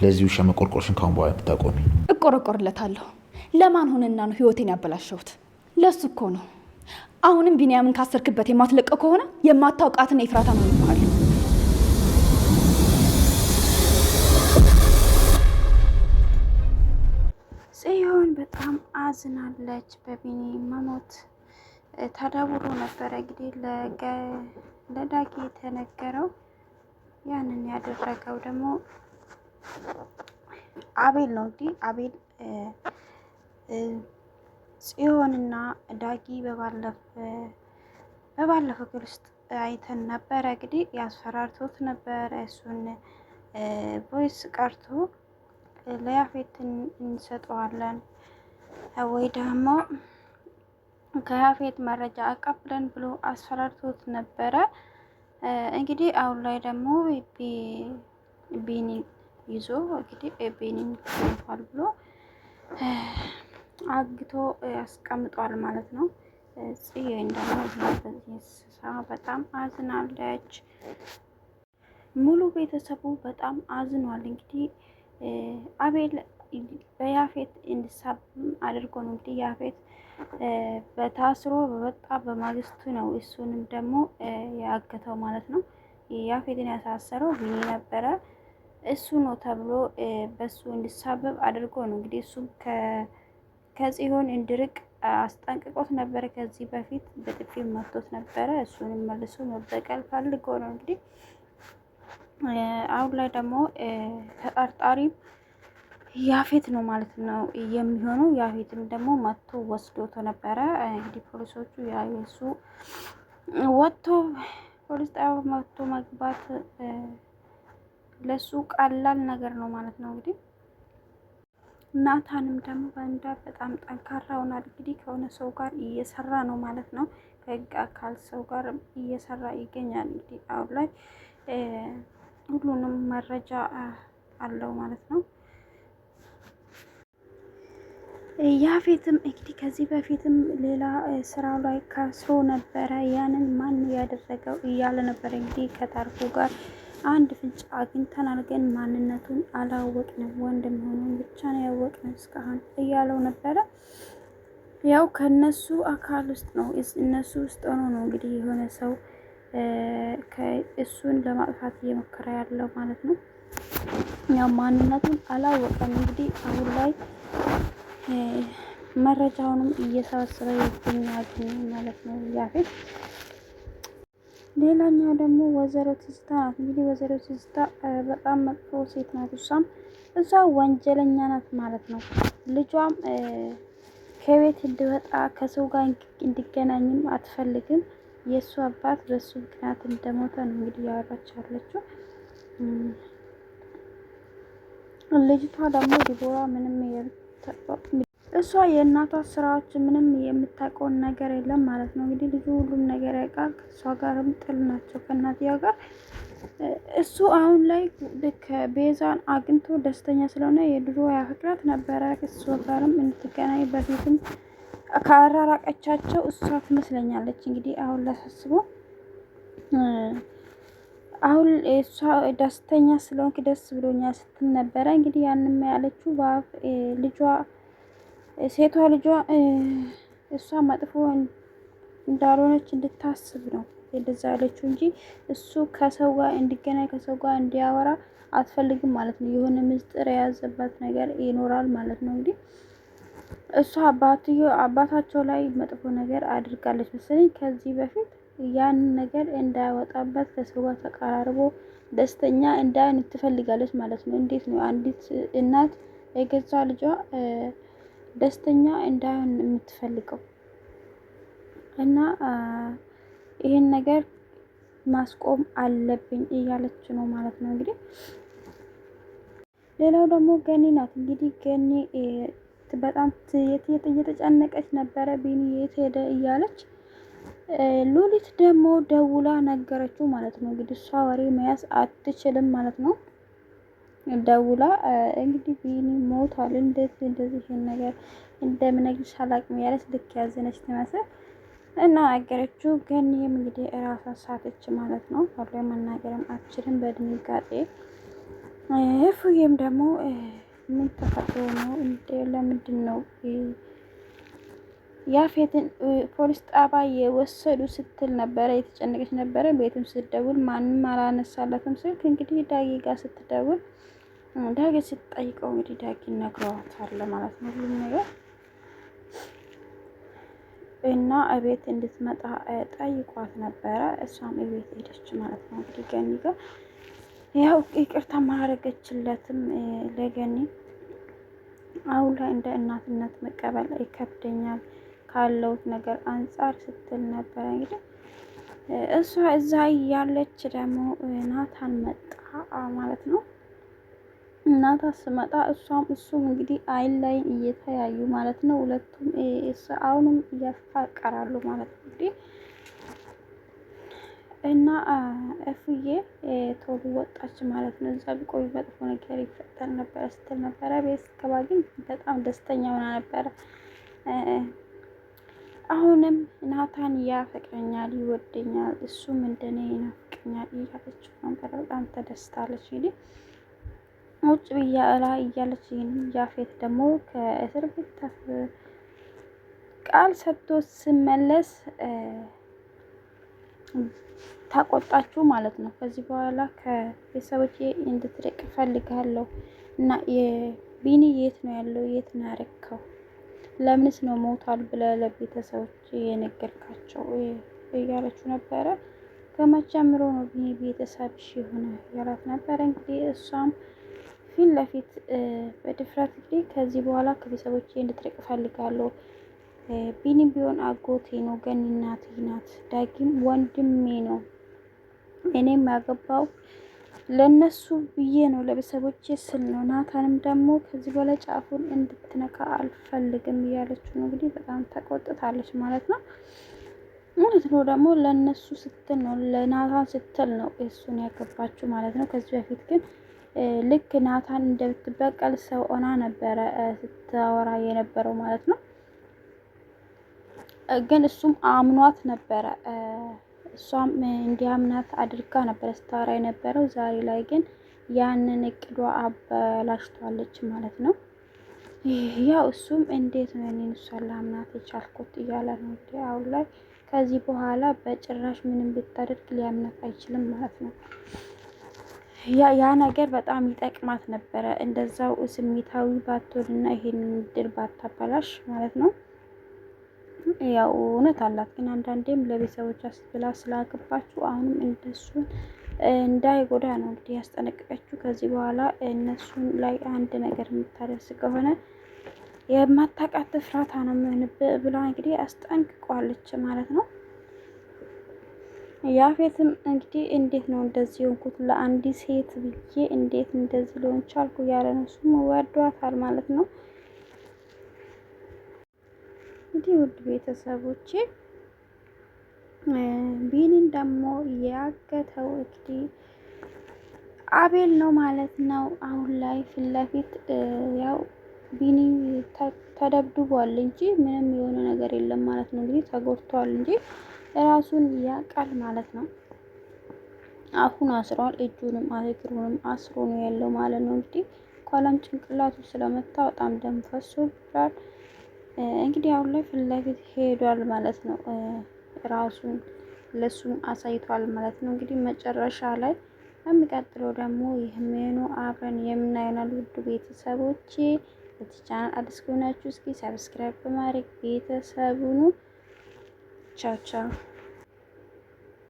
ለዚህ ውሻ መቆርቆርሽን ካሁን በኋላ ብታቆሚ። እቆረቆርለታለሁ። ለማን ሆነና ነው ህይወቴን ያበላሸሁት? ለሱ እኮ ነው። አሁንም ቢኒያምን ካሰርክበት የማትለቀው ከሆነ የማታውቃትና ኤፍራታ ነው ይባል። ጽዮን በጣም አዝናለች በቢኒ መሞት። ተደውሎ ነበረ እንግዲህ ለዳጊ የተነገረው። ያንን ያደረገው ደግሞ አቤል ነው። እንግዲህ አቤል ጽዮንና ዳጊ በባለፈው ክፍል ውስጥ አይተን ነበረ። እንግዲህ ያስፈራርቶት ነበረ። እሱን ቮይስ ቀርቶ ለያፌት እንሰጠዋለን ወይ ደግሞ ከያፌት መረጃ አቀብለን ብሎ አስፈራርቶት ነበረ። እንግዲህ አሁን ላይ ደግሞ ቢኒ ይዞ እንግዲህ ቢኒን ይዟል ብሎ አግቶ ያስቀምጧል ማለት ነው። ጽዮን ደግሞ በዚህ በጣም አዝናለች። ሙሉ ቤተሰቡ በጣም አዝኗል። እንግዲህ አቤል በያፌት እንዲሳብ አድርጎ ነው እንግዲህ ያፌት በታስሮ በወጣ በማግስቱ ነው እሱንም ደግሞ ያገተው ማለት ነው። ያፌትን ያሳሰረው ቢኒ ነበረ። እሱ ነው ተብሎ በሱ እንዲሳበብ አድርጎ ነው እንግዲህ እሱም ከጽዮን እንዲርቅ አስጠንቅቆት ነበረ። ከዚህ በፊት በጥፊ መቶት ነበረ። እሱንም መልሶ መበቀል ፈልጎ ነው እንግዲህ አሁን ላይ ደግሞ ተጠርጣሪም ያፌት ነው ማለት ነው የሚሆነው። ያፌትም ደግሞ መቶ ወስዶት ነበረ። እንግዲህ ፖሊሶቹ ያየሱ ወጥቶ ፖሊስ ጣቢያ መጥቶ መግባት ለሱ ቀላል ነገር ነው ማለት ነው። እንግዲህ ናታንም ደግሞ በእንዳ በጣም ጠንካራ ሆኗል። እንግዲህ ከሆነ ሰው ጋር እየሰራ ነው ማለት ነው። ከህግ አካል ሰው ጋር እየሰራ ይገኛል። እንግዲህ አሁን ላይ ሁሉንም መረጃ አለው ማለት ነው። ያፌትም እንግዲህ ከዚህ በፊትም ሌላ ስራው ላይ ከስሮ ነበረ። ያንን ማን ያደረገው እያለ ነበረ። እንግዲህ ከታርኩ ጋር አንድ ፍንጭ አግኝተናል፣ ግን ማንነቱን አላወቅንም፣ ወንድም ሆኖን ብቻ ነው ያወቅነው እስካሁን እያለው ነበረ። ያው ከነሱ አካል ውስጥ ነው እነሱ ውስጥ ሆኖ ነው እንግዲህ የሆነ ሰው እሱን ለማጥፋት እየሞከረ ያለው ማለት ነው። ያው ማንነቱን አላወቀም። እንግዲህ አሁን ላይ መረጃውንም እየሰበሰበ ይገኛል ማለት ነው ያፌት። ሌላኛው ደግሞ ወይዘሮ ትዝታ ናት። እንግዲህ ወይዘሮ ትዝታ በጣም መጥፎ ሴት ናት። እሷ ወንጀለኛ ናት ማለት ነው። ልጇም ከቤት እንዲወጣ ከሰው ጋር እንዲገናኝም አትፈልግም። የእሱ አባት በሱ ምክንያት እንደሞተ ነው እንግዲህ ያወራች ያለችው። ልጅቷ ደግሞ ዲቦራ ምንም እሷ የእናቷ ስራዎች ምንም የምታውቀውን ነገር የለም ማለት ነው። እንግዲህ ልጁ ሁሉም ነገር ያውቃል። ከእሷ ጋርም ጥል ናቸው ከእናትያ ጋር። እሱ አሁን ላይ ቤዛን አግኝቶ ደስተኛ ስለሆነ የድሮ ያፈቅራት ነበረ። እሷ ጋርም እንድትገናኝ በፊትም ካራራቀቻቸው እሷ ትመስለኛለች። እንግዲህ አሁን ላሳስበው አሁን እሷ ደስተኛ ስለሆንክ ደስ ብሎኛል ስትል ነበረ። እንግዲህ ያንም ያለችው በአፍ ልጇ ሴቷ ልጇ እሷ መጥፎ እንዳልሆነች እንድታስብ ነው እንደዛ ያለችው እንጂ እሱ ከሰው ጋር እንዲገናኝ ከሰው ጋር እንዲያወራ አትፈልግም ማለት ነው። የሆነ ምስጢር የያዘበት ነገር ይኖራል ማለት ነው። እንግዲህ እሷ አባታቸው ላይ መጥፎ ነገር አድርጋለች መሰለኝ ከዚህ በፊት ያንን ነገር እንዳያወጣበት ከሰው ጋር ተቀራርቦ ደስተኛ እንዳይሆን ትፈልጋለች ማለት ነው። እንዴት ነው አንዲት እናት የገዛ ልጇ ደስተኛ እንዳይሆን የምትፈልገው? እና ይህን ነገር ማስቆም አለብኝ እያለች ነው ማለት ነው። እንግዲህ ሌላው ደግሞ ገኒ ናት። እንግዲህ ገኒ በጣም እየተጨነቀች ነበረ። ቢኒ የት ሄደ እያለች ሉሊት ደግሞ ደውላ ነገረችው ማለት ነው። እንግዲህ እሷ ወሬ መያዝ አትችልም ማለት ነው። ደውላ እንግዲህ ቢኒ ሞቷል፣ እንዴት እንደዚህ ይሄን ነገር እንደምነግርሽ አላቅም ያለች ልክ ያዘነች ትመስል እና ነገረችው። ገኒም እንግዲህ እራሷ ሳተች ማለት ነው። ሁሌ መናገርም አትችልም በድንጋጤ እፉዬም ደግሞ ምን ተፈጥሮ ነው ለምንድን ነው ያፌትን ፖሊስ ጣባ የወሰዱ ስትል ነበረ የተጨነቀች ነበረ። ቤትም ስትደውል ማንም አላነሳላትም ስልክ። እንግዲህ ዳጊ ጋር ስትደውል ዳጊ ስትጠይቀው እንግዲህ ዳጊ ነግረዋታል ማለት ነው ሁሉም ነገር እና እቤት እንድትመጣ ጠይቋት ነበረ። እሷም እቤት ሄደች ማለት ነው። እንግዲህ ገኒ ጋር ያው ይቅርታ ማረገችለትም ለገኒ አሁን ላይ እንደ እናትነት መቀበል ይከብደኛል ካለውት ነገር አንጻር ስትል ነበረ። እንግዲህ እሷ እዛ ያለች ደግሞ ናታን መጣ ማለት ነው። ናታን ስመጣ እሱም እንግዲህ አይን ላይ እየተያዩ ማለት ነው። ሁለቱም አሁንም እያፋቀራሉ ማለት ነው እንግዲህ እና እፉዬ ቶሎ ወጣች ማለት ነው። እዛ ቢቆይ መጥፎ ነገር ይፈጠር ነበረ ስትል ነበረ። ቤት ስትገባ ግን በጣም ደስተኛ ሆና ነበረ። አሁንም ናታን ያፈቅረኛል፣ ይወደኛል፣ እሱም እንደኔ ይናፍቀኛል እያለች ነበር። በጣም ተደስታለች። እንግዲህ ውጭ ብያላ እያለች ያፌት ደግሞ ከእስር ቤት ቃል ሰጥቶ ስመለስ ታቆጣችሁ ማለት ነው። ከዚህ በኋላ ከቤተሰቦቼ እንድትርቅ እፈልጋለሁ እና የቢኒ የት ነው ያለው? የት ነው ያረከው? ለምንስ ነው ሞቷል ብለህ ለቤተሰቦች የነገርካቸው? እያለችው ነበረ። ከመጀመሩ ነው ቢኒ ቤተሰብሽ የሆነ ያላት ነበረ። እንግዲህ እሷም ፊት ለፊት በድፍረት እንግዲህ ከዚህ በኋላ ከቤተሰቦቼ እንድትርቅ እፈልጋለሁ። ቢኒም ቢሆን አጎቴ ነው፣ ገኒ እናቴ ናት፣ ዳጊም ወንድሜ ነው። እኔም ያገባው ለነሱ ብዬ ነው፣ ለቤተሰቦቼ ስል ነው። ናታንም ደግሞ ከዚህ በላይ ጫፉን እንድትነካ አልፈልግም እያለችው ነው። እንግዲህ በጣም ተቆጥታለች ማለት ነው። እውነት ነው ደግሞ ለነሱ ስትል ነው፣ ለናታን ስትል ነው እሱን ያገባችው ማለት ነው። ከዚህ በፊት ግን ልክ ናታን እንደምትበቀል ሰው ሆና ነበረ ስታወራ የነበረው ማለት ነው። ግን እሱም አምኗት ነበረ። እሷም እንዲያምናት አድርጋ ነበረ ስታወራ የነበረው። ዛሬ ላይ ግን ያንን እቅዷ አበላሽቷለች ማለት ነው። ያው እሱም እንዴት ነው እኔን እሷን ላምናት የቻልኩት እያለ ነው እንግዲህ አሁን ላይ። ከዚህ በኋላ በጭራሽ ምንም ብታደርግ ሊያምናት አይችልም ማለት ነው። ያ ነገር በጣም ይጠቅማት ነበረ፣ እንደዛው ስሜታዊ ባትሆንና ይሄንን ድል ባታበላሽ ማለት ነው። ያው እውነት አላት፣ ግን አንዳንዴም ለቤተሰቦቿ ብላ ስላገባችሁ አሁንም እነሱን እንዳይጎዳ ነው እንግዲህ ያስጠነቀቀችው። ከዚህ በኋላ እነሱን ላይ አንድ ነገር የምታደርስ ከሆነ የማታውቃት ፍራታ ነው የምሆንብህ ብላ እንግዲህ አስጠንቅቋለች ማለት ነው። ያፌትም እንግዲህ እንዴት ነው እንደዚህ ሆንኩት ለአንዲት ሴት ብዬ እንዴት እንደዚህ ሊሆን ቻልኩ እያለ ነው። እሱም ወዷታል ማለት ነው። እንግዲህ ውድ ቤተሰቦቼ ቢኒን ደግሞ ያገተው እንግዲህ አቤል ነው ማለት ነው። አሁን ላይ ፊት ለፊት ያው ቢኒ ተደብድቧል እንጂ ምንም የሆነ ነገር የለም ማለት ነው። እንግዲህ ተጎድቷል እንጂ ራሱን ያውቃል ማለት ነው። አፉን አስሯል፣ እጁንም እግሩንም አስሮ ነው ያለው ማለት ነው። እንግዲህ ኋላም ጭንቅላቱ ስለመታ በጣም ደም ፈሶብታል። እንግዲህ አሁን ላይ ፊት ለፊት ሄዷል ማለት ነው። ራሱን ለሱም አሳይቷል ማለት ነው። እንግዲህ መጨረሻ ላይ የሚቀጥለው ደግሞ ይህምኑ አብረን የምናየናል። ውድ ቤተሰቦቼ ለዚህ ቻናል አዲስ ከሆናችሁ እስኪ ሰብስክራይብ በማድረግ ቤተሰቡኑ ቻው ቻው።